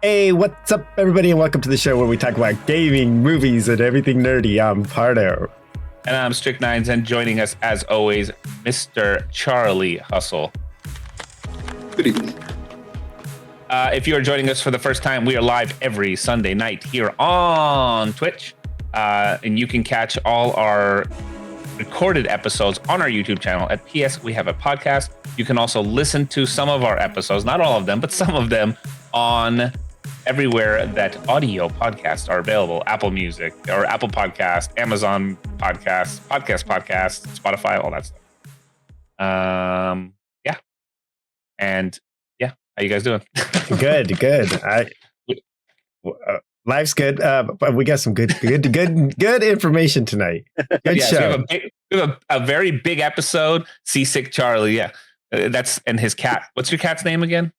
Hey, what's up, everybody, and welcome to the show where we talk about gaming, movies, and everything nerdy. I'm Pardo. And I'm Strict Nines, and joining us, as always, Mr. Charlie Hustle. Good evening. If you are joining us for the first time, we are live every Sunday night here on Twitch. And you can catch all our recorded episodes on our YouTube channel. At PS, we have a podcast. You can also listen to some of our episodes, not all of them, but some of them on everywhere that audio podcasts are available. Apple Music or Apple Podcast, Amazon Podcasts, Podcast, Spotify, all that stuff. Yeah. And yeah, how you guys doing? Good. Life's good, but we got some good information tonight. Good show. We have a very big episode. Seasick Charlie, yeah. That's and his cat. What's your cat's name again?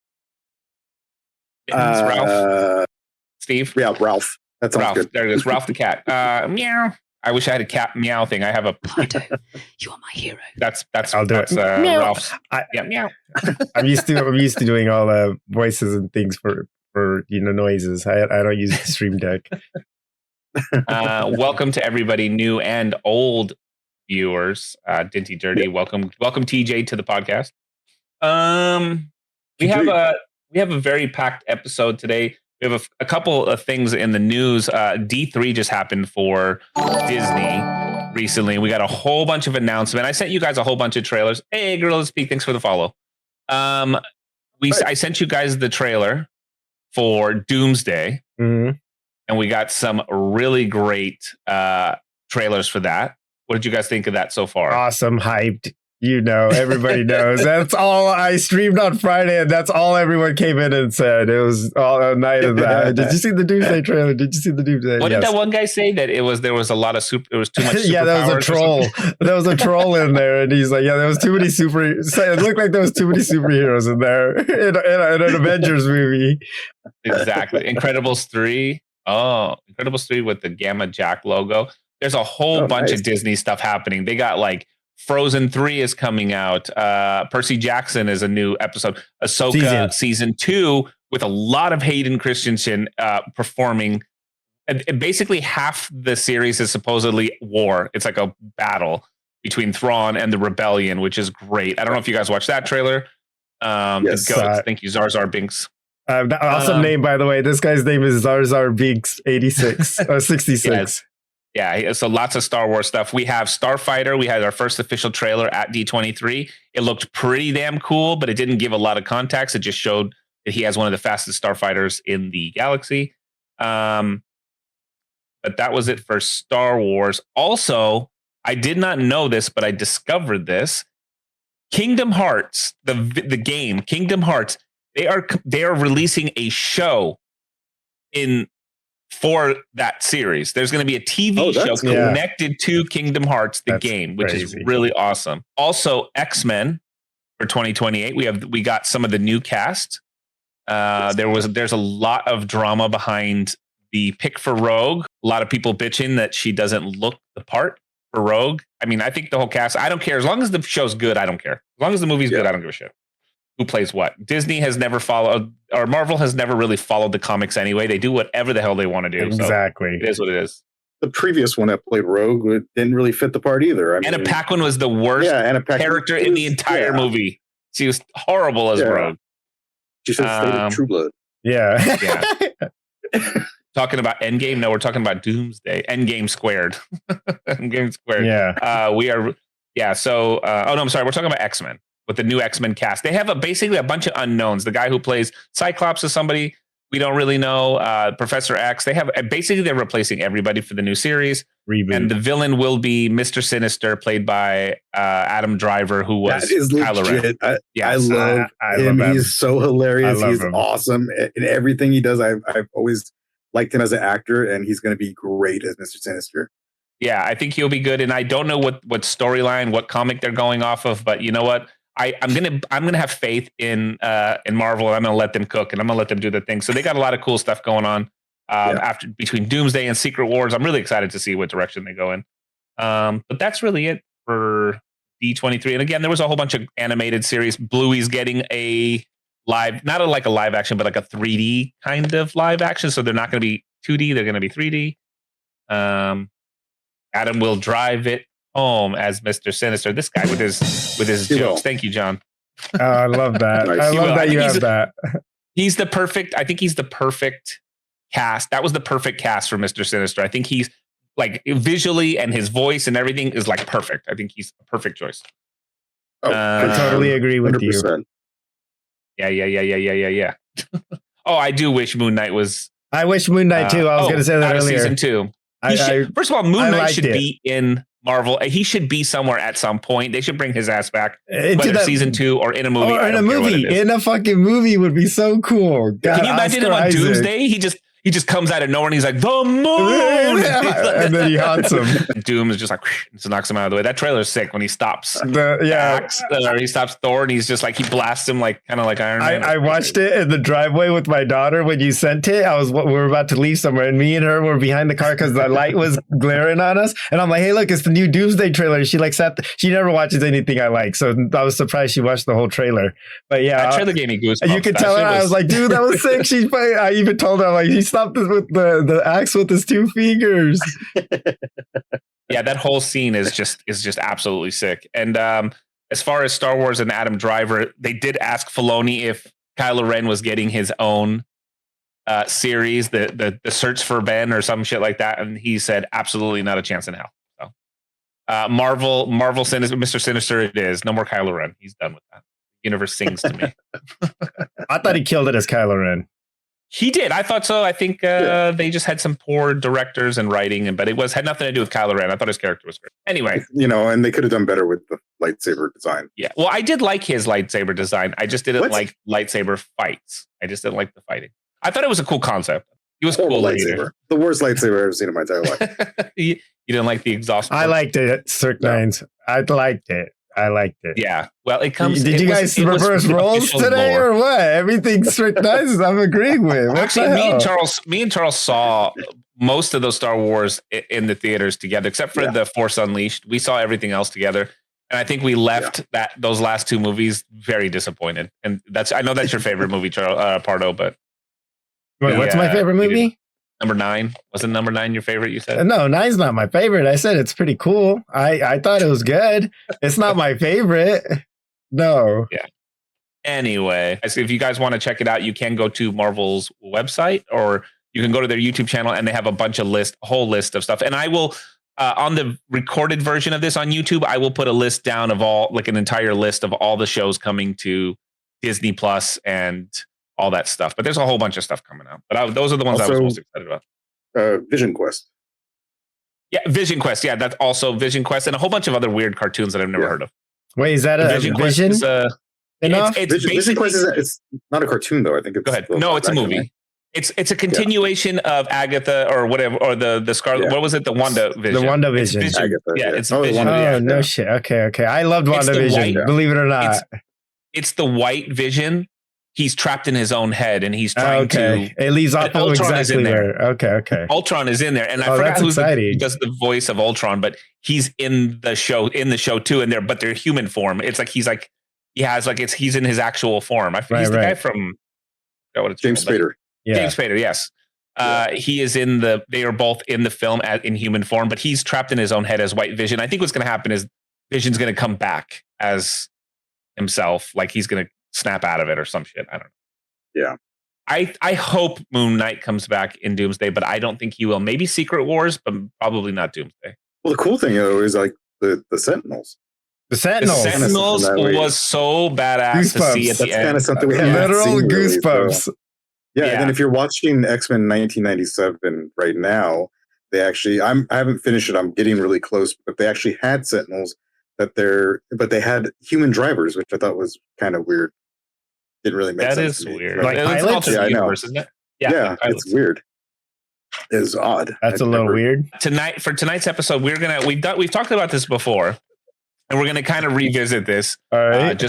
Ralph. Steve. Yeah, Ralph. That sounds good. There it is. Ralph the cat. Meow. I wish I had a cat meow thing. I have a. Pardo, you are my hero. I'll do it. Ralph's. Meow. I'm used to doing all the voices and things for noises. I don't use the Stream Deck. Welcome to everybody, new and old viewers. Dinty Dirty. Welcome TJ to the podcast. We have a very packed episode today. We have a couple of things in the news. D3 just happened for Disney recently. We got a whole bunch of announcements. I sent you guys a whole bunch of trailers. Hey, Gorilla Speak, thanks for the follow. I sent you guys the trailer for Doomsday, and we got some really great trailers for that. What did you guys think of that so far? Awesome, hyped. Everybody knows. That's all I streamed on Friday, and that's all everyone came in and said. It was all a night of that. Did you see the Doomsday trailer? Did you see the Doomsday? What did that one guy say? That there was a lot of it was too much. Yeah, there was a troll. There was a troll in there, and he's like, "Yeah, there was too many It looked like there was too many superheroes in there in an Avengers movie." Exactly. Incredibles 3. Oh, Incredibles 3 with the Gamma Jack logo. There's a whole bunch of Disney stuff happening. They got like Frozen 3 is coming out. Percy Jackson is a new episode. Ahsoka season 2 with a lot of Hayden Christensen performing. And basically half the series is supposedly war. It's like a battle between Thrawn and the Rebellion, which is great. I don't know if you guys watched that trailer. Yes. Thank you, Zar Binks. Awesome name, by the way. This guy's name is Zar Binks 86 or 66. Yes. Yeah, so lots of Star Wars stuff. We have Starfighter. We had our first official trailer at D23. It looked pretty damn cool, but it didn't give a lot of context. It just showed that he has one of the fastest starfighters in the galaxy. But that was it for Star Wars. Also, I did not know this, but I discovered this. Kingdom Hearts, the game Kingdom Hearts, they are releasing a show for that series. There's going to be a TV show connected to Kingdom Hearts, the game, which is really awesome. Also, X-Men for 2028. We got some of the new cast. There's a lot of drama behind the pick for Rogue. A lot of people bitching that she doesn't look the part for Rogue. I mean, I think the whole cast, I don't care. As long as the show's good, I don't care. As long as the movie's good, I don't give a shit who plays what. Disney has never followed, or Marvel has never really followed the comics anyway. They do whatever the hell they want to do. Exactly. So it is what it is. The previous one that played Rogue didn't really fit the part either. Anna Paquin was the worst character in the entire movie. She was horrible as Rogue. She should have stayed in True Blood. Yeah. Talking about Endgame? No, we're talking about Doomsday. Endgame squared. Endgame squared. Yeah. We are. Yeah. So, I'm sorry. We're talking about X-Men. With the new X-Men cast. They have basically a bunch of unknowns. The guy who plays Cyclops is somebody we don't really know. Professor X. They're replacing everybody for the new series. Reboot. And the villain will be Mr. Sinister, played by Adam Driver, who was Kylo Ren. I love him. He's so hilarious. He's awesome in everything he does. I've always liked him as an actor, and he's going to be great as Mr. Sinister. Yeah, I think he'll be good. And I don't know what storyline, what comic they're going off of, but you know what? I'm gonna have faith in Marvel, and I'm gonna let them cook, and I'm gonna let them do their thing. So they got a lot of cool stuff going on between Doomsday and Secret Wars. I'm really excited to see what direction they go in. But that's really it for D23. And again, there was a whole bunch of animated series. Bluey's getting a live, not like a live action, but like a 3D kind of live action. So they're not going to be 2D; they're going to be 3D. Adam will drive it home as Mr. Sinister. This guy with his jokes. Thank you, John. Oh, I love that. Nice. I love that you have that. He's the perfect. I think he's the perfect cast. That was the perfect cast for Mr. Sinister. I think he's like visually and his voice and everything is like perfect. I think he's a perfect choice. Oh, I totally agree with 100%. you. Yeah. Oh, I do wish Moon Knight was. I wish Moon Knight too. I was going to say that earlier. Season 2. First of all, Moon Knight should be in Marvel. He should be somewhere at some point. They should bring his ass back, whether season 2 or in a movie. Or in a movie. In a fucking movie would be so cool. God, can you imagine him on Doomsday? He just comes out of nowhere and he's like, the moon! And then he haunts him. Doom is just like, just knocks him out of the way. That trailer's sick when he stops. He stops Thor and he's just like, he blasts him like kind of like Iron Man. I watched it in the driveway with my daughter when you sent it. We were about to leave somewhere and me and her were behind the car because the light was glaring on us. And I'm like, hey, look, it's the new Doomsday trailer. She like she never watches anything I like. So I was surprised she watched the whole trailer. But yeah. That trailer gave me goosebumps. You could tell her, I was like, dude, that was sick. I even told her, I'm like, he stopped this with the axe with his 2 fingers. Yeah, that whole scene is just absolutely sick. And as far as Star Wars and Adam Driver, they did ask Filoni if Kylo Ren was getting his own series, the Search for Ben or some shit like that, and he said absolutely not a chance in hell. So, Marvel Sinister, Mr. Sinister, it is no more Kylo Ren. He's done with that. The universe sings to me. I thought he killed it as Kylo Ren. He did. I thought so. I think they just had some poor directors and writing, but it had nothing to do with Kylo Ren. I thought his character was great. Anyway, and they could have done better with the lightsaber design. Yeah. Well, I did like his lightsaber design. I just didn't like lightsaber fights. I just didn't like the fighting. I thought it was a cool concept. He was cool. Lightsaber. The worst lightsaber I've ever seen in my entire life. You didn't like the exhaust? I liked it. Cirque Nines. I liked it. Yeah. Well, it comes. Did you guys reverse roles today or what? Everything Strict Nice I'm agreeing with. Actually, me and Charles saw most of those Star Wars in the theaters together, except for The Force Unleashed. We saw everything else together, and I think we left those last 2 movies very disappointed. And I know that's your favorite movie, Charles Pardo, but what's my favorite movie? Number 9. Wasn't number 9 your favorite, you said? No, 9's not my favorite. I said it's pretty cool. I thought it was good. It's not my favorite. No. Yeah. Anyway, if you guys want to check it out, you can go to Marvel's website or you can go to their YouTube channel and they have a whole list of stuff. And I will, on the recorded version of this on YouTube, I will put a list down of an entire list of all the shows coming to Disney Plus and all that stuff, but there's a whole bunch of stuff coming out. But those are the ones I was most excited about. Vision Quest. Yeah, Vision Quest. Yeah, that's also Vision Quest and a whole bunch of other weird cartoons that I've never heard of. Wait, is that a Vision? It's Vision Quest it's not a cartoon though. I think it's go ahead. No, it's a movie. It's a continuation of Agatha or whatever, or the Scarlet. Yeah. What was it? The WandaVision. The WandaVision. It's Vision. Oh no shit. Okay. I loved WandaVision. Believe it or not, it's the white Vision. He's trapped in his own head, and he's trying to. It leaves off exactly there. Okay. Ultron is in there, and I forgot who does the voice of Ultron, but he's in the show too. In there, but they're human form. It's like he's in his actual form. I forget he's the guy from. James Spader. Yeah. James Spader, yes. He is they are both in the film in human form, but he's trapped in his own head as White Vision. I think what's going to happen is Vision's going to come back as himself, like he's going to snap out of it or some shit. I don't know. Yeah. I hope Moon Knight comes back in Doomsday, but I don't think he will. Maybe Secret Wars, but probably not Doomsday. Well, the cool thing though is like the Sentinels. The Sentinels was so badass to see at the end. Kind of something we haven't literal seen goosebumps. Really, so. Yeah, and then if you're watching X-Men 1997 right now, they actually I haven't finished it. I'm getting really close, but they actually had Sentinels but they had human drivers, which I thought was kind of weird. Didn't really make sense. That is weird. Like pilots? Yeah, universe, isn't it? Yeah, it's weird. It's odd. That's a little weird. For tonight's episode, we've talked about this before, and we're gonna kind of revisit this. All right.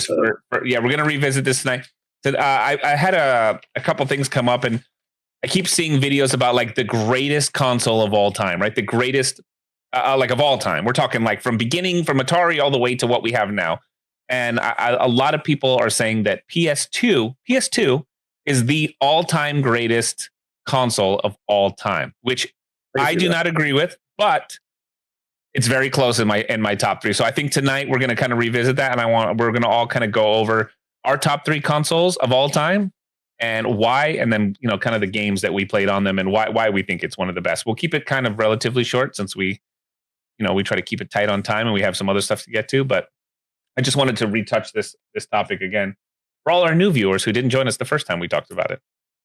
We're gonna revisit this tonight. So, I had a couple things come up, and I keep seeing videos about like the greatest console of all time, right? The greatest, like of all time. We're talking like from Atari all the way to what we have now. And a lot of people are saying that PS2 is the all-time greatest console of all time, which I do not agree with, but it's very close in my top 3. So I think tonight we're going to kind of revisit that, and we're going to all kind of go over our top 3 consoles of all time and why, and then kind of the games that we played on them and why we think it's one of the best. We'll keep it kind of relatively short since we try to keep it tight on time and we have some other stuff to get to, but I just wanted to retouch this topic again for all our new viewers who didn't join us the first time we talked about it.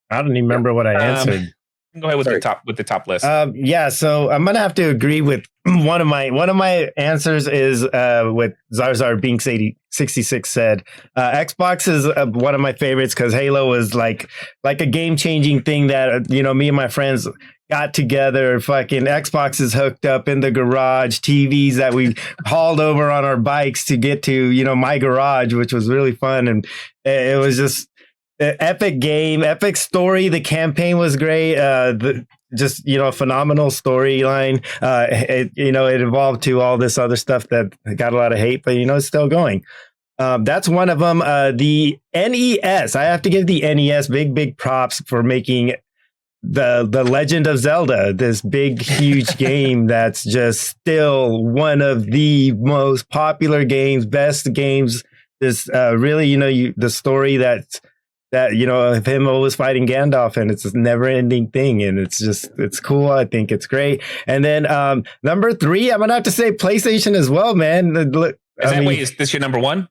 I don't even remember what I answered. Go ahead with the top list. Yeah, so I'm gonna have to agree with one of my answers is what Zarzar Binks 66 said. Xbox is one of my favorites because Halo was like a game changing thing that me and my friends got together. Fucking Xbox is hooked up in the garage, TVs that we hauled over on our bikes to get to my garage, which was really fun, and it was just. Epic game, epic story. The campaign was great. Just phenomenal storyline. It evolved to all this other stuff that got a lot of hate, but it's still going. That's one of them. The NES. I have to give the NES big props for making the Legend of Zelda, this big huge game that's just still one of the most popular games, best games. This really the story that of him always fighting Gandalf, and it's this never ending thing. And it's cool. I think it's great. And then number 3, I'm going to have to say PlayStation as well, man. Is this your number 1?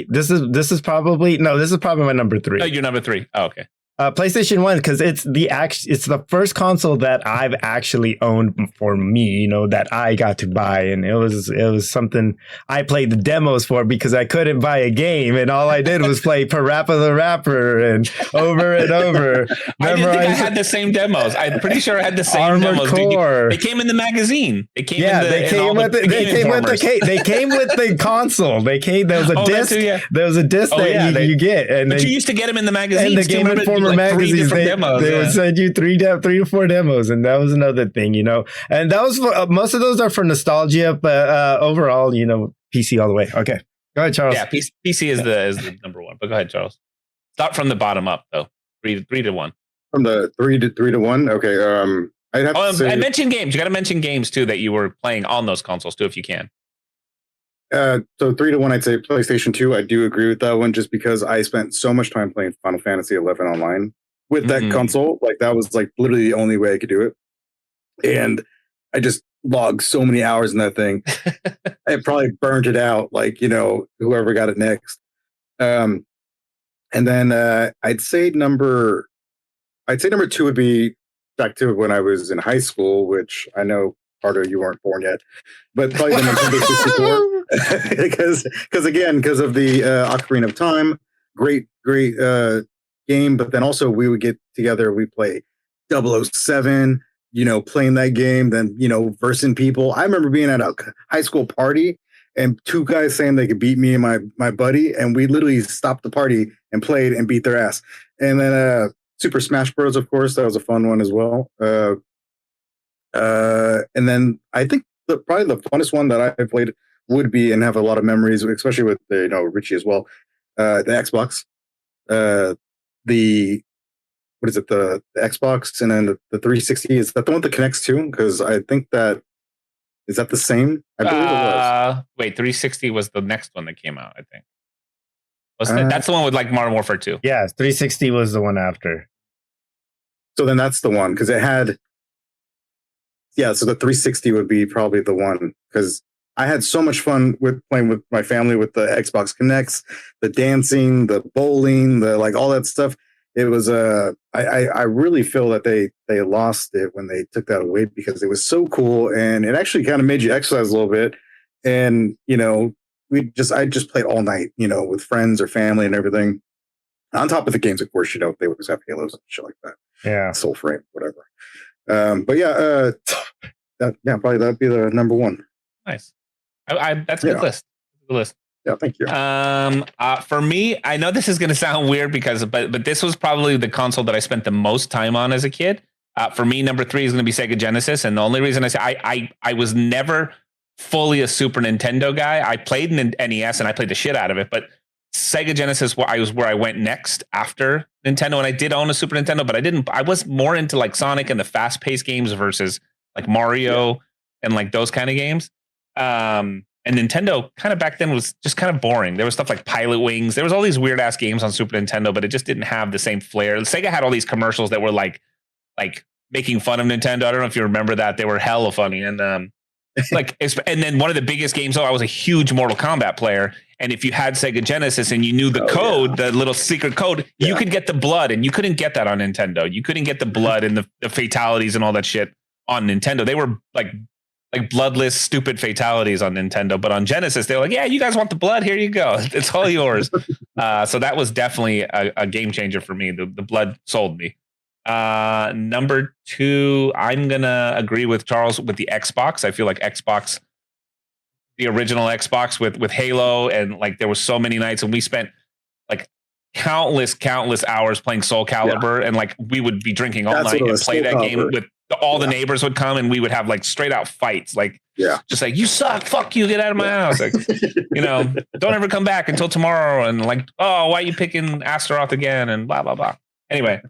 This is probably my number 3. Oh, your number 3. Oh, okay. PlayStation 1, because it's the first console that I've actually owned for me, that I got to buy, and it was something I played the demos for because I couldn't buy a game, and all I did was play Parappa the Rapper and over and over. I didn't think I had the same demos. I'm pretty sure I had the same Armored demos. Core. They came in the magazine. They came with the console. There was a disc. Too, yeah. There was a disc you get, but you used to get them in the magazine. And the Game Informer magazines, they would send you 3 to 4 demos, and that was another thing, And that was most of those are for nostalgia, but overall, PC all the way. Okay, go ahead, Charles. Yeah, PC is the number 1. But go ahead, Charles. Start from the bottom up, though. 3 to 1. From the 3 to 1. Okay. I'd have to say, I mentioned games. You got to mention games too that you were playing on those consoles too, if you can. So 3 to 1, I'd say PlayStation 2. I do agree with that one, just because I spent so much time playing Final Fantasy 11 online with that console. Like, that was like literally the only way I could do it, and I just logged so many hours in that thing. I probably burned it out, like whoever got it next. And then I'd say number 2 would be back to when I was in high school, which I know, Carter, you weren't born yet, but probably the Nintendo 64 because of the Ocarina of Time, great game. But then also we would get together, we play 007, playing that game, then versing people. I remember being at a high school party and 2 guys saying they could beat me and my buddy, and we literally stopped the party and played and beat their ass. And then Super Smash Bros, of course, that was a fun one as well. And then I think probably the funnest one that I played would be, and have a lot of memories, especially with Richie as well, the Xbox, the Xbox, and then the 360. Is that the one that connects to? Because I think is that the same? I believe it was. Wait, 360 was the next one that came out, I think. That's the one with like Modern Warfare 2. Yeah, 360 was the one after. So then that's the one, because it had. Yeah, so the 360 would be probably the one, because I had so much fun with playing with my family with the Xbox Connects, the dancing, the bowling, the all that stuff. It was I really feel that they lost it when they took that away, because it was so cool, and it actually kind of made you exercise a little bit. And I just played all night, with friends or family and everything. On top of the games, of course, they always have Halos and shit like that. Yeah, Soul Frame, whatever. But yeah, probably that'd be the number 1. Nice. That's a good list. Good list. Yeah, thank you. For me, I know this is going to sound weird but this was probably the console that I spent the most time on as a kid. For me, number 3 is going to be Sega Genesis, and the only reason I say I was never fully a Super Nintendo guy. I played NES and I played the shit out of it, but Sega Genesis was where I went next after Nintendo, and I did own a Super Nintendo, but I was more into like Sonic and the fast-paced games versus like Mario and like those kind of games. And Nintendo kind of back then was just kind of boring. There was stuff like Pilot Wings. There was all these weird ass games on Super Nintendo, but it just didn't have the same flair. Sega had all these commercials that were like making fun of Nintendo. I don't know if you remember that. They were hella funny. And and then one of the biggest games, I was a huge Mortal Kombat player. And if you had Sega Genesis and you knew the code, the little secret code, you could get the blood, and you couldn't get that on Nintendo. You couldn't get the blood and the fatalities and all that shit on Nintendo. They were like bloodless, stupid fatalities on Nintendo. But on Genesis, they were like, yeah, you guys want the blood? Here you go. It's all yours. So that was definitely a game changer for me. The blood sold me. Number 2, I'm going to agree with Charles with the Xbox. I feel like Xbox, the original Xbox with Halo, and like there was so many nights, and we spent like countless hours playing Soul Calibur, and like we would be drinking all night and play that game with all the neighbors would come, and we would have like straight out fights, like just like, you suck, fuck you, get out of my house, like don't ever come back until tomorrow, and like, oh, why are you picking Astaroth again, and blah blah blah. Anyway,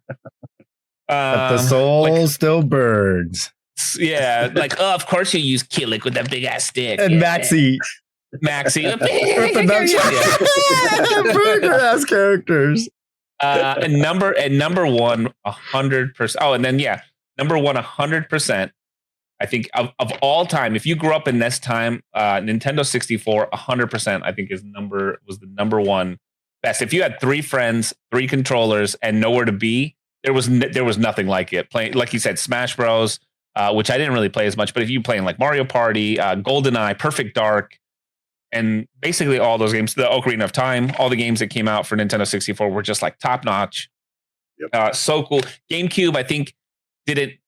but the soul still burns. Yeah, like, oh, of course you use Killick with that big ass stick. And Maxie. with the burger ass characters. And number 1, 100%. Oh, and then number 1, 100%. I think of all time, if you grew up in this time, Nintendo 64, 100%. I think was the number 1 best. If you had 3 friends, 3 controllers, and nowhere to be, there was nothing like it. Playing, like you said, Smash Bros. Which I didn't really play as much, but if you playing like Mario Party, GoldenEye, Perfect Dark, and basically all those games, the Ocarina of Time, all the games that came out for Nintendo 64 were just like top notch. Yep. So cool. GameCube, I think, they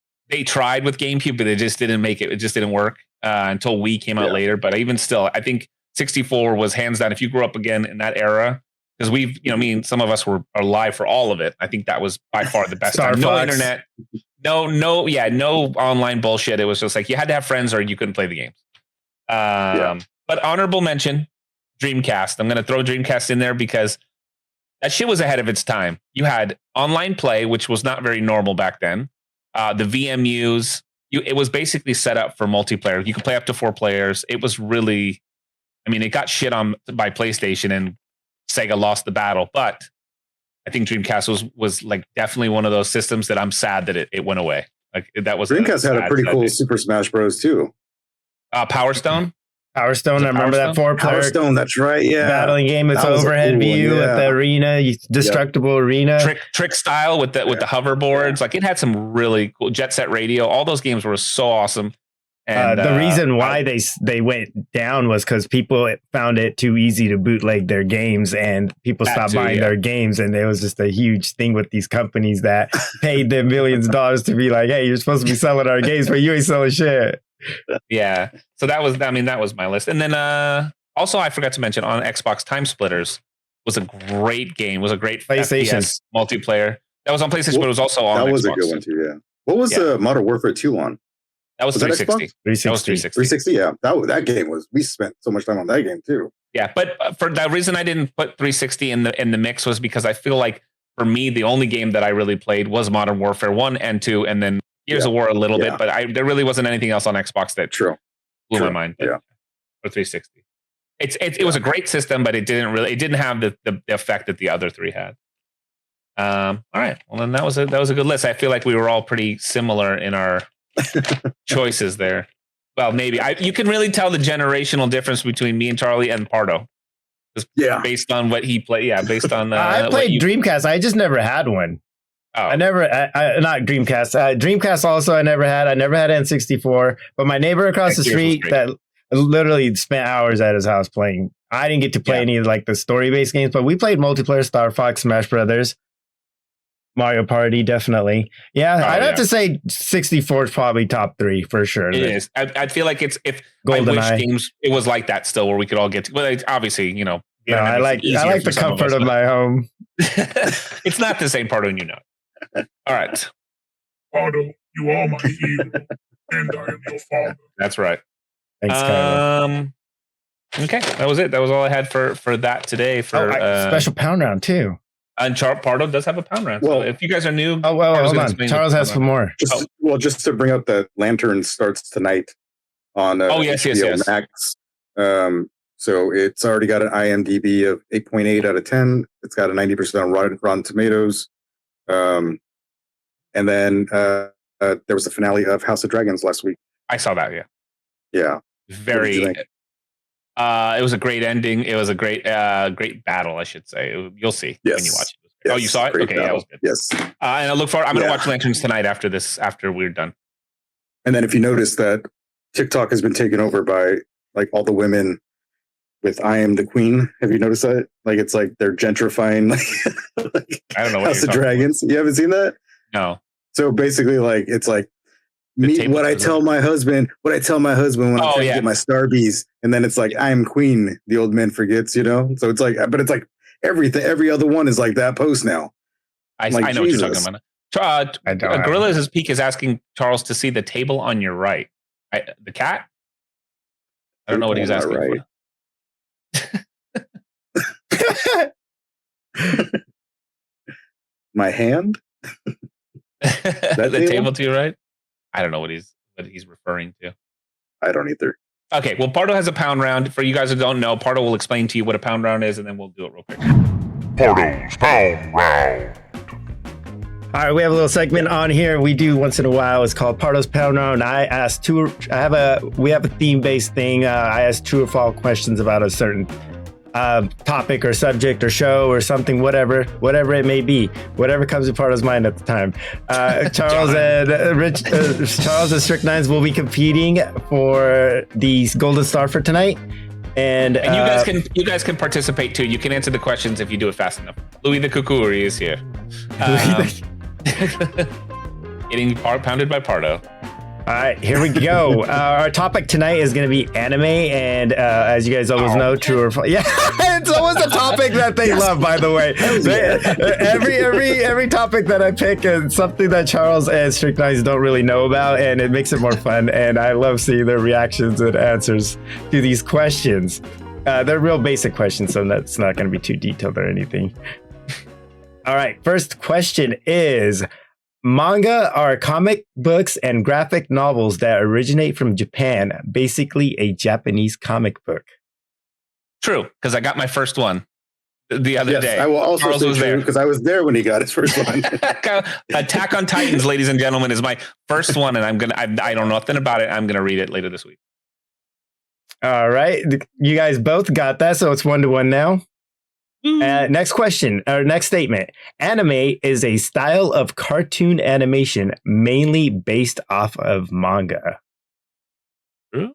tried with GameCube, but they just didn't make it. It just didn't work until Wii came out later. But even still, I think 64 was hands down. If you grew up again in that era, because we've, some of us were alive for all of it. I think that was by far the best time. No internet. No online bullshit. It was just like you had to have friends or you couldn't play the games. But honorable mention, Dreamcast. I'm going to throw Dreamcast in there because that shit was ahead of its time. You had online play, which was not very normal back then. The VMUs, it was basically set up for multiplayer. You could play up to 4 players. It was really, it got shit on by PlayStation and Sega lost the battle, but I think Dreamcast was like definitely one of those systems that I'm sad that it went away. Like that was Dreamcast had a pretty cool Super Smash Bros. Too. Power Stone. I remember that 4-player Power Stone. That's right. Yeah, battling game. It's overhead view at the arena, destructible arena. Trick style with the hoverboards. Like it had some really cool Jet Set Radio. All those games were so awesome. And the reason why they went down was because people found it too easy to bootleg their games, and people stopped buying their games. And there was just a huge thing with these companies that paid them millions of dollars to be like, "Hey, you're supposed to be selling our games, but you ain't selling shit." Yeah. So that was my list. And then also I forgot to mention on Xbox, Time Splitters was a great game. Was a great PlayStation FPS multiplayer. That was on PlayStation, but it was also on Xbox. That was a good one too. Yeah. What was Modern Warfare 2 on? That was 360. That was 360. Yeah, that game was. We spent so much time on that game too. Yeah, but for the reason I didn't put 360 in the mix was because I feel like for me the only game that I really played was Modern Warfare 1 and 2, and then Gears of War a little bit. But there really wasn't anything else on Xbox that blew my mind. For 360, it was a great system, but it didn't have the effect that the other 3 had. All right, well then that was a good list. I feel like we were all pretty similar in our choices there. Well, maybe you can really tell the generational difference between me and Charlie and Pardo. Based on what he played. Yeah, based on I played Dreamcast. I just never had one. Oh. Not Dreamcast. Dreamcast also I never had. I never had N64. But my neighbor across the street that literally spent hours at his house playing. I didn't get to play any of like the story-based games, but we played multiplayer, Star Fox, Smash Brothers. Mario Party, definitely. Yeah, I'd have to say 64 is probably top 3 for sure. It is. I feel like if I wish games it was like that still, where we could all get to. Well, it's obviously, I like the comfort of my home. It's not the same Pardo, All right. Pardo, you are my hero, and I am your father. That's right. Thanks, Kylo. Okay, that was it. That was all I had for that today. For special pound round too. And Pardo does have a pound round. Well, so if you guys are new, hold on. Charles has some more. Just to bring up that Lantern starts tonight on HBO Max. So it's already got an IMDb of 8.8 out of 10. It's got a 90% on Rotten Tomatoes. And then there was the finale of House of Dragons last week. I saw that. Yeah. Very. It was a great ending. It was a great battle, I should say. You'll see when you watch it. Yes, you saw it? Okay, yeah, it was good. Yes. And I look forward. I'm going to watch Lanterns tonight after we're done. And then if you notice that TikTok has been taken over by like all the women with "I am the Queen." Have you noticed that? Like it's like they're gentrifying like I don't know what House of Dragons. You haven't seen that? No. So basically, like it's like what I tell my husband when I'm trying to get my Starbies, and then it's like I am Queen. The old man forgets, So it's like, but it's like every other one is like that post now. I know what you're talking about. Gorillas' Peak is asking Charles to see the table on your right. The cat? I don't know what he's asking for. My hand? The table to your right? I don't know what he's referring to. I don't either. Okay, well, Pardo has a pound round. For you guys who don't know, Pardo will explain to you what a pound round is, and then we'll do it real quick. Pardo's Pound Round. All right, we have a little segment on here we do once in a while. It's called Pardo's Pound Round. We have a theme-based thing. I ask true or false questions about a certain topic or subject or show or something, whatever it may be, whatever comes to Pardo's mind at the time. Charles and Strict Nines will be competing for the Golden Star for tonight. And you guys can participate too. You can answer the questions if you do it fast enough. Louis the Kukuri is here. Getting pounded by Pardo. All right, here we go. Our topic tonight is going to be anime, and as you guys always know, true or false. Yeah, it's always a topic that they love. By the way, every topic that I pick is something that Charles and Strict Nines don't really know about, and it makes it more fun. And I love seeing their reactions and answers to these questions. They're real basic questions, so that's not going to be too detailed or anything. All right, first question is. Manga are comic books and graphic novels that originate from Japan, basically a Japanese comic book. True, because I got my first one the other day. I will also say true because I was there when he got his first one. Attack on Titans, ladies and gentlemen, is my first one, and I don't know nothing about it. I'm gonna read it later this week. All right, you guys both got that, so it's 1-1 now. Next question, or next statement. Anime is a style of cartoon animation mainly based off of manga. True?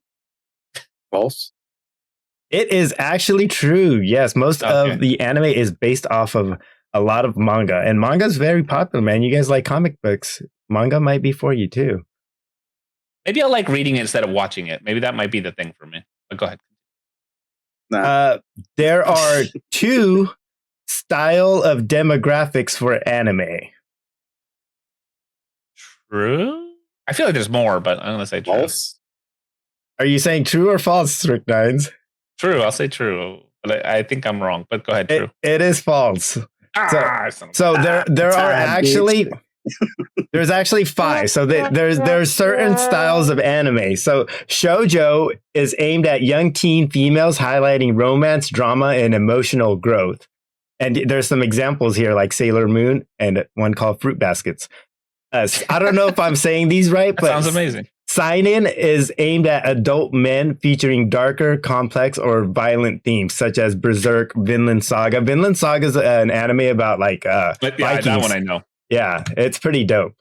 False? It is actually true. Yes, most of the anime is based off of a lot of manga. And manga is very popular, man. You guys like comic books. Manga might be for you, too. Maybe I like reading it instead of watching it. Maybe that might be the thing for me. But go ahead. There are 2 style of demographics for anime. True? I feel like there's more, but I'm going to say true. False? Are you saying true or false, Strict Nines? True, I'll say true. But I think I'm wrong, but go ahead, true. It is false. So there are actually... There's actually 5. So there's certain styles of anime. So shoujo is aimed at young teen females, highlighting romance, drama, and emotional growth. And there's some examples here like Sailor Moon and one called Fruit Baskets. I don't know if I'm saying these right, but sounds amazing. Seinen is aimed at adult men, featuring darker, complex, or violent themes such as Berserk, Vinland Saga. Vinland Saga is an anime about Vikings. That one I know. Yeah, it's pretty dope.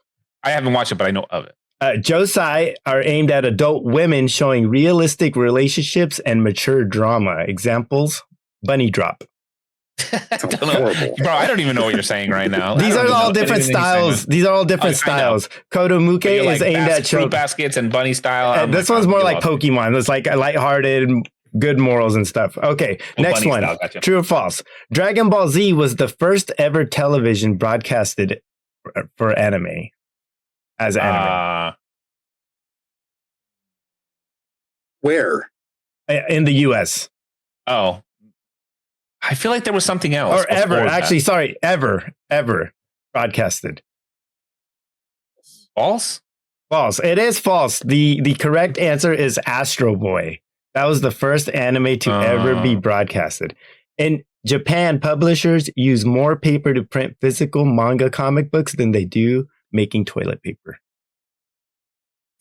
I haven't watched it, but I know of it. Josei are aimed at adult women, showing realistic relationships and mature drama. Examples: Bunny Drop. Bro, I don't even know what you're saying right now. These are all different styles. Kotomuke is aimed at Fruit Baskets and Bunny style. This one's more like Pokemon. It's like a lighthearted, good morals and stuff. Okay, next one. Gotcha. True or false? Dragon Ball Z was the first ever television broadcasted for anime. As anime. Where? In the U.S. Oh, I feel like there was something else. Or ever. Actually, sorry, ever broadcasted. False? False. It is false. The correct answer is Astro Boy. That was the first anime to ever be broadcasted. In Japan, publishers use more paper to print physical manga comic books than they do making toilet paper.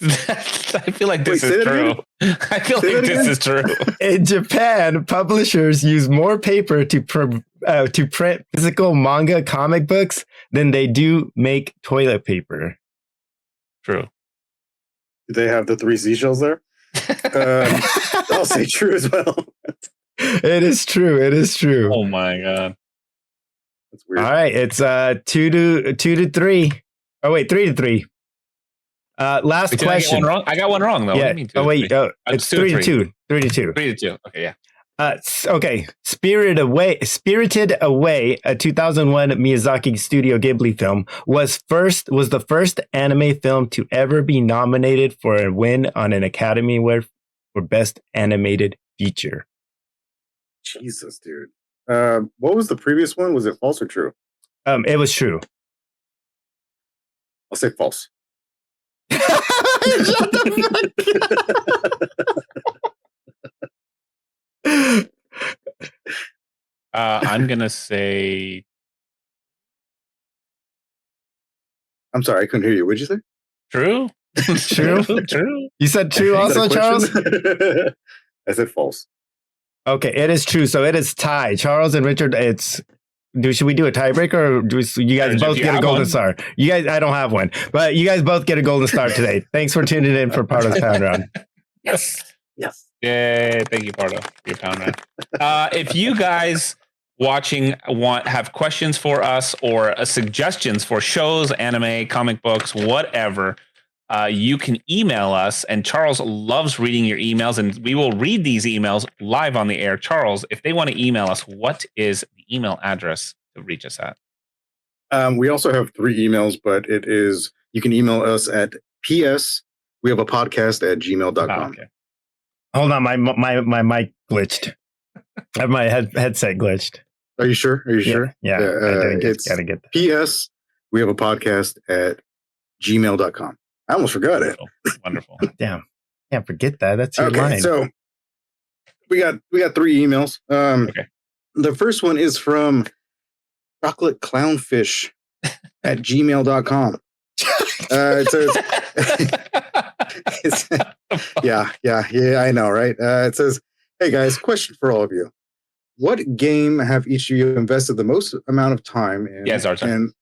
I feel like this is true. I feel like this is true. In Japan, publishers use more paper to print physical manga comic books than they do make toilet paper. True. Do they have the 3 seashells there? I'll say true as well. It is true. It is true. Oh my god. That's weird. All right, it's 2 to 3. Oh wait, 3 to 3. Last question. I got one wrong though. Yeah. Oh wait, it's 3 to 2. 3 to 2. 3 to 2. Okay, yeah. Okay. Spirited Away, a 2001 Miyazaki Studio Ghibli film, was the first anime film to ever be nominated for a win on an Academy Award for Best Animated Feature. Jesus, dude. What was the previous one? Was it false or true? It was true. I'll say false. Shut the fuck up. I'm gonna say. I'm sorry, I couldn't hear you. What'd you say? True. True. You said true also, Charles? I said false. Okay, it is true. So it is tie. Charles and Richard, should we do a tiebreaker, or you guys both get a golden star? You guys, I don't have one, but you guys both get a golden star today. Thanks for tuning in for Pardo's Pound Round. Yes. Yay! Thank you, Pardo, for your pound round. If you guys watching have questions for us or suggestions for shows, anime, comic books, whatever, you can email us. And Charles loves reading your emails, and we will read these emails live on the air. Charles, if they want to email us, what is the email address to reach us at? We also have 3 emails, but it is, you can email us at PS. We have a podcast at gmail.com. Oh, okay. Hold on, my mic glitched. My headset glitched. Are you sure? Sure? Yeah. It's gotta get that. PS. We have a podcast at gmail.com. I almost forgot it. Wonderful. Damn. Can't forget that. That's your line. So we got 3 emails. Okay. The first one is from chocolate clownfish at gmail.com. It says, yeah, I know, right? It says, hey guys, question for all of you. What game have each of you invested the most amount of time in? Yes, our turn.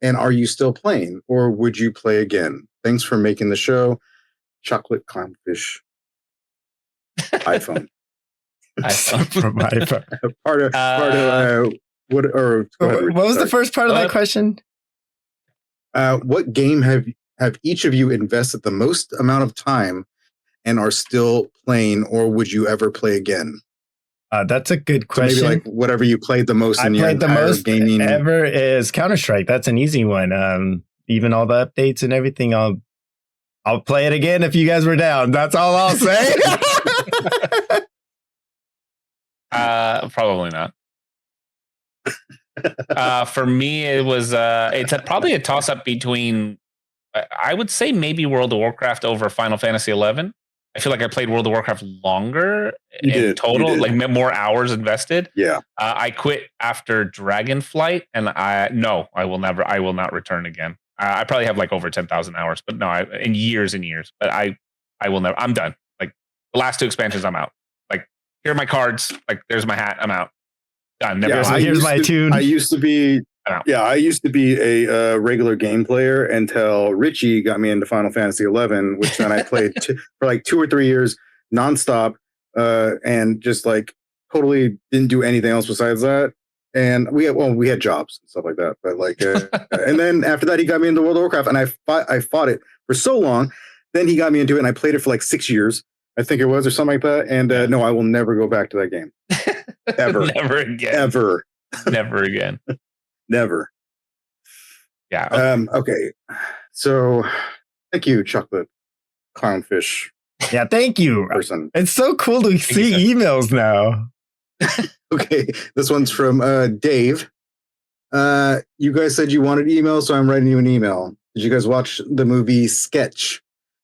And are you still playing, or would you play again? Thanks for making the show. Chocolate clownfish. iPhone. From iPhone. What was the first part of that question? What game have each of you invested the most amount of time and are still playing, or would you ever play again? That's a good question. So maybe like whatever you played the most in your entire gaming ever is Counter-Strike. That's an easy one. Even all the updates and everything, I'll play it again if you guys were down. That's all I'll say. Probably not. For me, it was it's probably a toss-up between, I would say maybe World of Warcraft over Final Fantasy 11. I feel like I played World of Warcraft longer total, like more hours invested. Yeah. I quit after Dragonflight, and I will not return again. I probably have like over 10,000 hours, but no, in years and years. But I will never. I'm done. Like the last 2 expansions, I'm out. Like here are my cards. Like there's my hat. I'm out. Done. Never. Yeah, here's my tune. I used to be a regular game player until Richie got me into Final Fantasy 11, which then I played for like 2 or 3 years nonstop, and just like totally didn't do anything else besides that. And we had jobs and stuff like that, but like, and then after that, he got me into World of Warcraft, and I fought it for so long. Then he got me into it, and I played it for like 6 years, I think it was, or something like that. And no, I will never go back to that game. Ever. Never again. Ever. Never again. Never. Yeah. Okay. So thank you, Chocolate Clownfish. Yeah, thank you. Person. It's so cool to see emails now. Okay, this one's from Dave. You guys said you wanted email, so I'm writing you an email. Did you guys watch the movie Sketch?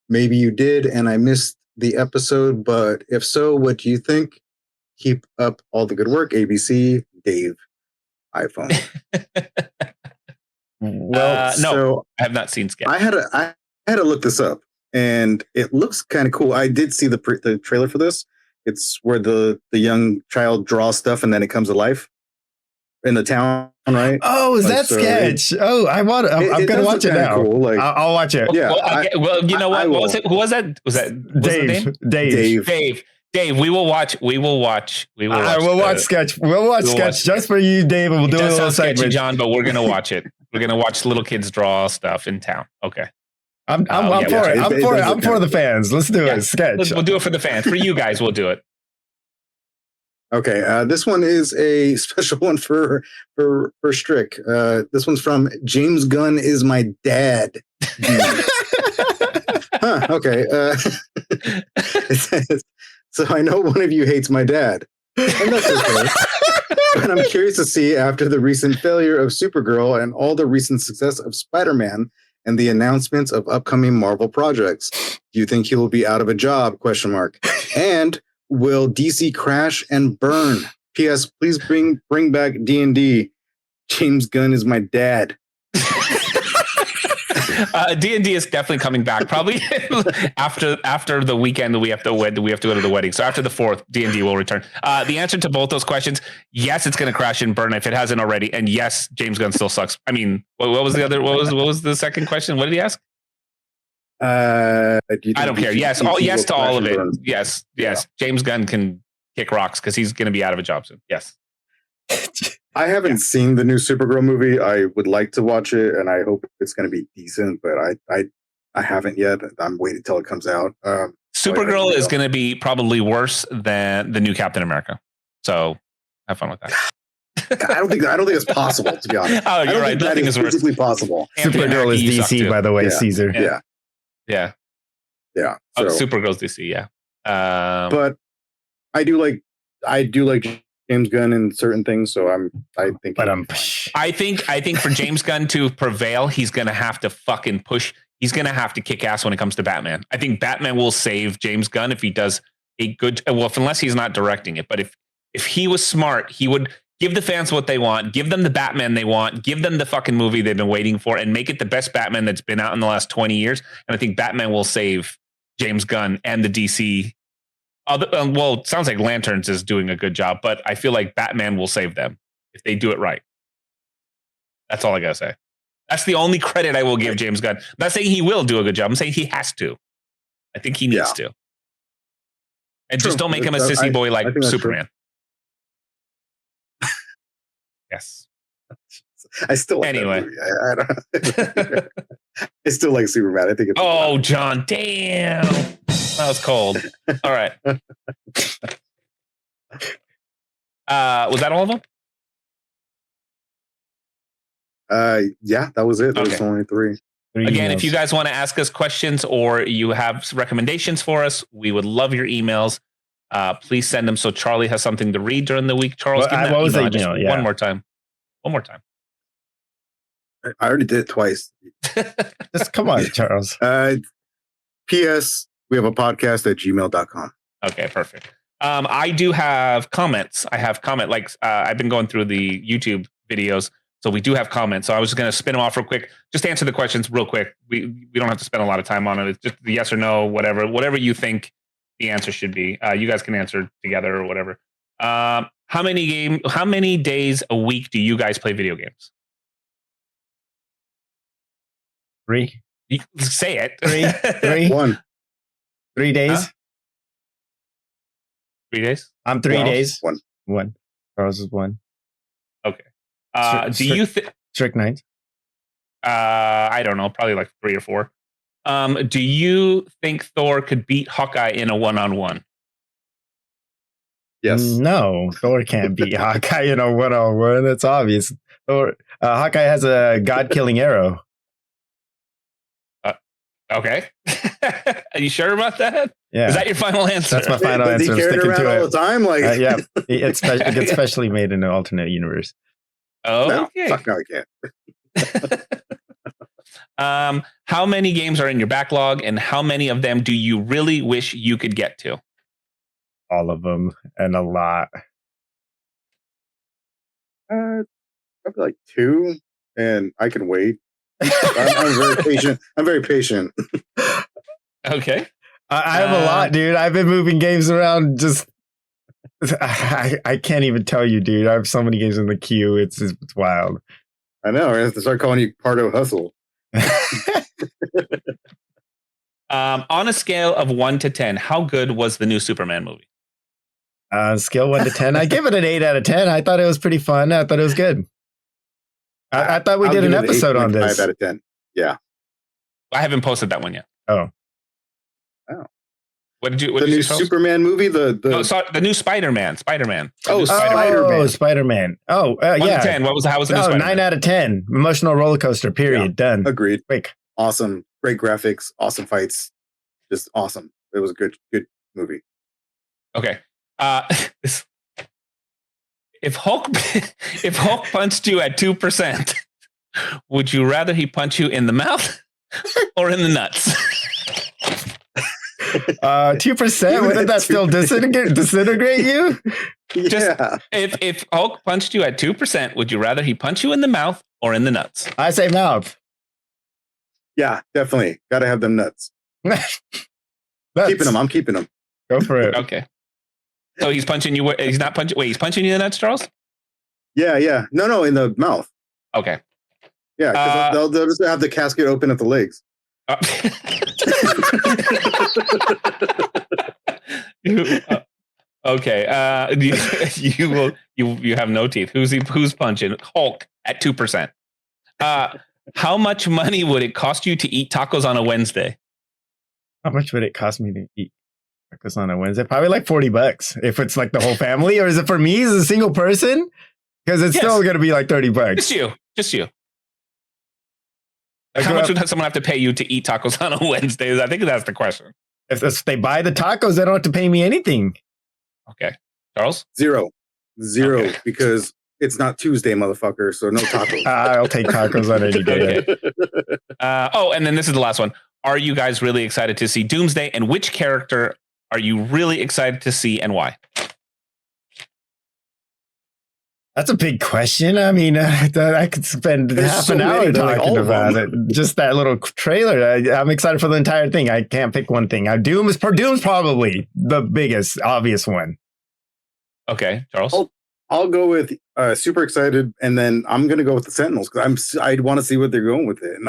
Maybe you did, and I missed the episode, but if so, what do you think? Keep up all the good work. ABC, Dave, iPhone. No, so I have not seen Sketch. I had to look this up, and it looks kind of cool. I did see the trailer for this. It's where the young child draws stuff, and then it comes to life in the town, right? Oh, is that Sketch? I'm going to watch it now. Cool. Like, I'll watch it. Yeah. Well, you know what? What was it? Who was that? Was that Dave, we will watch. We'll watch Sketch. We'll watch Sketch just for you, Dave, and we'll do a little segment. John, but we're gonna watch it. We're gonna watch little kids draw stuff in town. Okay. I'm for it. I'm for the fans. Let's do it. Sketch. We'll do it for the fans. For you guys, we'll do it. Okay. This one is a special one for Strick. This one's from James Gunn is my dad. Okay. It says, so I know one of you hates my dad. And that's okay. But I'm curious to see, after the recent failure of Supergirl and all the recent success of Spider-Man and the announcements of upcoming Marvel projects, do you think he will be out of a job? ? And will DC crash and burn? P.S. Please bring back D&D. James Gunn is my dad. D&D is definitely coming back. Probably after the weekend that we have to go to the wedding. So after the 4th, D&D will return. The answer to both those questions: yes, it's going to crash and burn if it hasn't already. And yes, James Gunn still sucks. I mean, what was the other? What was the second question? What did he ask? I don't care. Yes, yes to all of it. Yes. Yeah. James Gunn can kick rocks because he's going to be out of a job soon. Yes. I haven't seen the new Supergirl movie. I would like to watch it, and I hope it's going to be decent. But I haven't yet. I'm waiting till it comes out. Supergirl is going to be probably worse than the new Captain America. So have fun with that. I don't think it's possible, to be honest. Oh, you're right. Nothing is physically possible. Supergirl is DC, by the way, Caesar. Yeah. So, Supergirl's DC. Yeah. But I do like James Gunn in certain things, so I think for James Gunn to prevail, he's going to have to fucking push. He's going to have to kick ass when it comes to Batman. I think Batman will save James Gunn if he does a good. Well, unless he's not directing it, but if he was smart, he would give the fans what they want, give them the Batman they want, give them the fucking movie they've been waiting for, and make it the best Batman that's been out in the last 20 years. And I think Batman will save James Gunn and the DC. Well, it sounds like Lanterns is doing a good job, but I feel like Batman will save them if they do it right. That's all I gotta say. That's the only credit I will give James Gunn. I'm not saying he will do a good job. I'm saying he has to. I think he needs to. And just don't make him a sissy boy like Superman. Yes. I still like anyway. I still like Superman. I think it's John, damn. That was cold. All right. Was that all of them? Yeah, that was it. There was only three. Again, if you guys want to ask us questions or you have recommendations for us, we would love your emails. Please send them so Charlie has something to read during the week. Charles, give that email just one more time. One more time. I already did it twice. Just come on, Charles. P.S. We have a podcast at gmail.com. Okay, perfect. I do have comments. I have I've been going through the YouTube videos, so we do have comments. So I was just going to spin them off real quick. Just answer the questions real quick. We don't have to spend a lot of time on it. It's just the yes or no, whatever you think the answer should be. You guys can answer together or whatever. How many days a week do you guys play video games? 3. You say it. 3. 1. 3 days. Huh? 3 days. I'm 3 days. 1. Charles is 1. Okay. Do you think strict 9? I don't know. Probably like 3 or 4. Do you think Thor could beat Hawkeye in a 1-on-1? Yes. No, Thor can't beat Hawkeye in a 1-on-1. That's obvious. Hawkeye has a god-killing arrow. Okay. Are you sure about that? Yeah. Is that your final answer? That's my final answer. Does he carry it around all the time? Like, yeah, it gets specially made in an alternate universe. Oh, okay. No, fuck no, I can't. How many games are in your backlog, and how many of them do you really wish you could get to? All of them, and a lot. Probably like 2, and I can wait. I'm very patient. I'm very patient. Okay. I have a lot, dude. I've been moving games around. Just I can't even tell you, dude. I have so many games in the queue. It's wild. I know. I have to start calling you Pardo Hustle. On a scale of 1 to 10, how good was the new Superman movie? Scale 1 to 10, I give it an 8 out of 10. I thought it was pretty fun. I thought it was good. I thought we did an episode on this. 5 out of 10. Yeah. I haven't posted that one yet. Oh. What did you? The new Superman movie. The new Spider-Man. Spider-Man. Spider-Man. Oh, yeah. 1 to 10. How was the new Spider-Man? 9 out of 10. Emotional roller coaster. Period. Yeah. Done. Agreed. Quick. Awesome. Great graphics. Awesome fights. Just awesome. It was a good movie. Okay. If Hulk punched you at 2%, would you rather he punch you in the mouth or in the nuts? 2%. Wouldn't that still disintegrate you? Yeah. If Hulk punched you at 2%, would you rather he punch you in the mouth or in the nuts? I say mouth. Yeah, definitely. Got to have them nuts. Keeping them. I'm keeping them. Go for it. Okay. So he's punching you. He's not punching. Wait, he's punching you in the nuts, Charles? Yeah. No, in the mouth. Okay. Yeah, because they'll just have the casket open at the legs. Okay. You have no teeth. Who's punching Hulk at 2%? How much money would it cost you to eat tacos on a Wednesday? How much would it cost me to eat tacos on a Wednesday? Probably like $40 if it's like the whole family, or is it for me as a single person? Because it's still going to be like $30. Just you. How much would someone have to pay you to eat tacos on a Wednesday? I think that's the question. If they buy the tacos, they don't have to pay me anything. Okay. Charles? Zero, okay. Because it's not Tuesday, motherfucker, so no tacos. I'll take tacos on any day. Okay. And then this is the last one. Are you guys really excited to see Doomsday? And which character are you really excited to see and why? That's a big question. I mean, I could spend half an hour talking about it. Just that little trailer. I'm excited for the entire thing. I can't pick one thing. Doom's probably the biggest, obvious one. Okay, Charles? I'll go with super excited, and then I'm going to go with the Sentinels because I want to see what they're going with it. And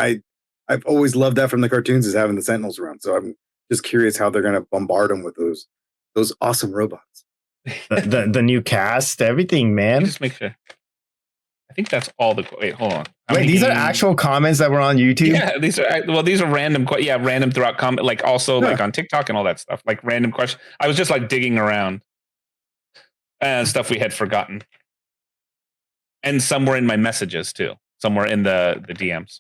I've always loved that from the cartoons is having the Sentinels around. So I'm just curious how they're going to bombard them with those awesome robots. the new cast, everything, man. Just make sure. I think that's all the. Wait, hold on. Wait, these are actual comments that were on YouTube. Yeah, these are random. Random throughout comment, like also like on TikTok and all that stuff. Like random questions. I was just like digging around and stuff we had forgotten, and somewhere in my messages too. Somewhere in the DMs.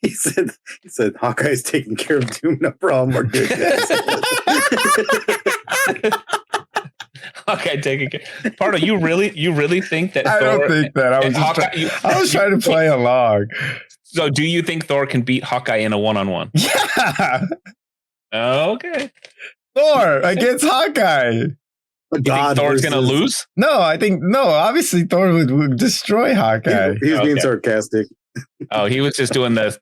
He said Hawkeye's taking care of Doom, no problem. We're good. Okay, take it. Pardo, you really think that? I don't think that. I was trying to play along. So, do you think Thor can beat Hawkeye in a one-on-one? Yeah. Okay. Thor against Hawkeye. You think Thor's going to lose? No, obviously Thor would destroy Hawkeye. He was being sarcastic. Oh, he was just doing the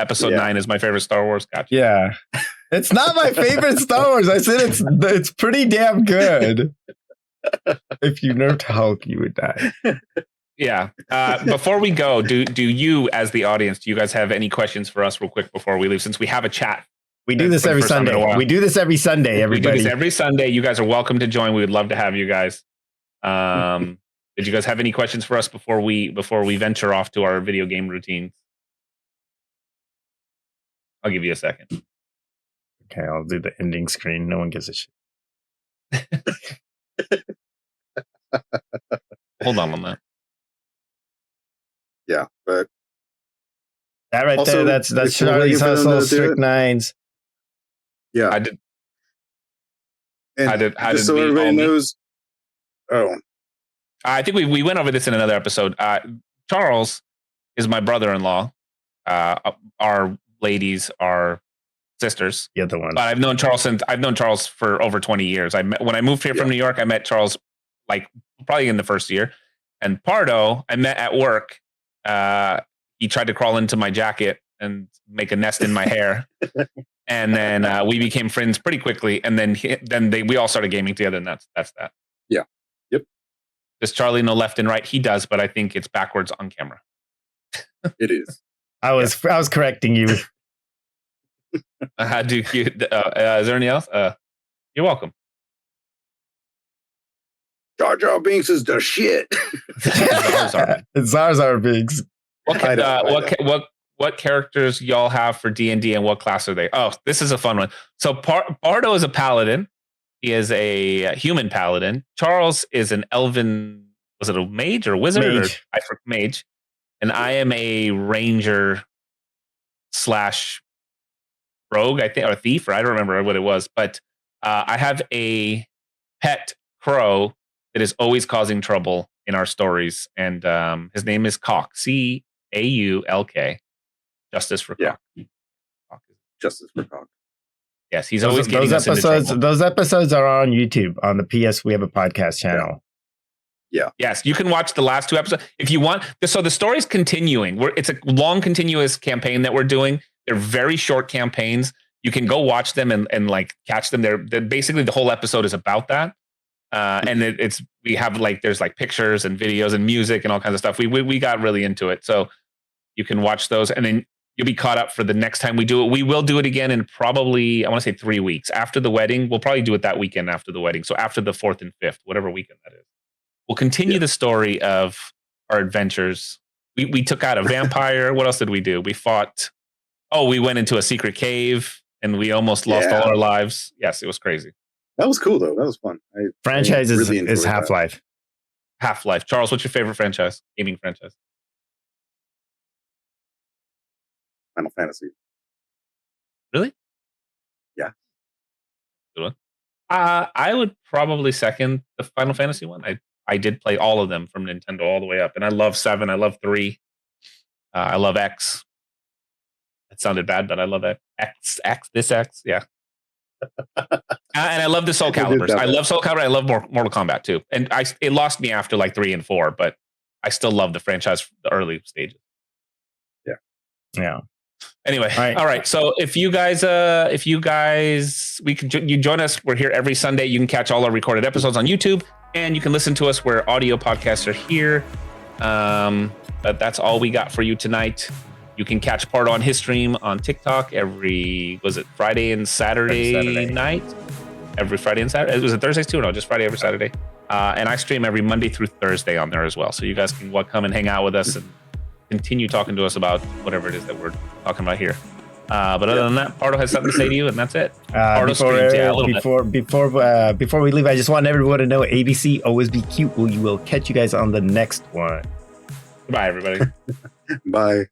episode 9 is my favorite Star Wars. Gotcha. Yeah. It's not my favorite Star Wars. I said it's pretty damn good. If you nerfed Hulk, you would die. Yeah. Before we go, do you as the audience, do you guys have any questions for us real quick before we leave? Since we have a chat. We do this every Sunday. Everybody. We do this every Sunday. You guys are welcome to join. We would love to have you guys. Did you guys have any questions for us before we venture off to our video game routines? I'll give you a second. Okay, I'll do the ending screen. No one gives a shit. Hold on that. Yeah, but That right Also, there, that's Charlie's Hustle, Strict Nines. Yeah. I did. And how did just so everybody knows. Oh. I think we went over this in another episode. Charles is my brother-in-law. Our ladies are sisters. The other one. But I've known Charles for over 20 years. When I moved here from New York, I met Charles like probably in the first year. And Pardo, I met at work. He tried to crawl into my jacket and make a nest in my hair. And then we became friends pretty quickly. And then we all started gaming together, and that's that. Yeah. Yep. Does Charlie know left and right? He does, but I think it's backwards on camera. It is. I was correcting you. Is there anything else? You're welcome. Jar Jar Binks is the shit. Zarzar Binks. What characters y'all have for D&D and what class are they? Oh, this is a fun one. So Pardo is a paladin. He is a human paladin. Charles is an elven. Was it a mage or a wizard? Mage. Mage. And I am a ranger / rogue, I think, or thief, or I don't remember what it was. But I have a pet crow that is always causing trouble in our stories. And his name is Caulk. Caulk. Justice for Caulk. Justice for Caulk. Yes, he's always getting those episodes. Those episodes are on YouTube on the PS. We have a podcast channel. Yeah. Yes, you can watch the last 2 episodes if you want. So the story's continuing. It's a long, continuous campaign that we're doing. They're very short campaigns. You can go watch them and like catch them. They're basically the whole episode is about that. And we have like there's like pictures and videos and music and all kinds of stuff. We got really into it, so you can watch those, and then you'll be caught up for the next time we do it. We will do it again in probably, I want to say 3 weeks after the wedding. We'll probably do it that weekend after the wedding. So after the 4th and 5th, whatever weekend that is, we'll continue the story of our adventures. We took out a vampire. What else did we do? We fought. Oh, we went into a secret cave and we almost lost all our lives. Yes, it was crazy. That was cool though. That was fun. Franchise is Half-Life. Half-Life. Charles, what's your favorite franchise? Gaming franchise? Final Fantasy. Really? Yeah. Good one. I would probably second the Final Fantasy one. I did play all of them from Nintendo all the way up, and I love 7. I love 3. I love X. It sounded bad, but I love it. X. Yeah. And I love the Soul Calibers. I love Soul Calibur. I love Mortal Kombat too. And it lost me after like 3 and 4, but I still love the franchise, the early stages. Yeah. Anyway, all right. So if you guys, you join us. We're here every Sunday. You can catch all our recorded episodes on YouTube, and you can listen to us where audio podcasts are here. But that's all we got for you tonight. You can catch Pardo on his stream on TikTok Friday and Saturday night? Every Friday and Saturday. Was it Thursdays too? No, just Friday every Saturday. And I stream every Monday through Thursday on there as well. So you guys can come and hang out with us and continue talking to us about whatever it is that we're talking about here. But other than that, Pardo has something to say to you, and that's it. Before we leave, I just want everyone to know ABC, always be cute. We will catch you guys on the next one. Goodbye, everybody. Bye.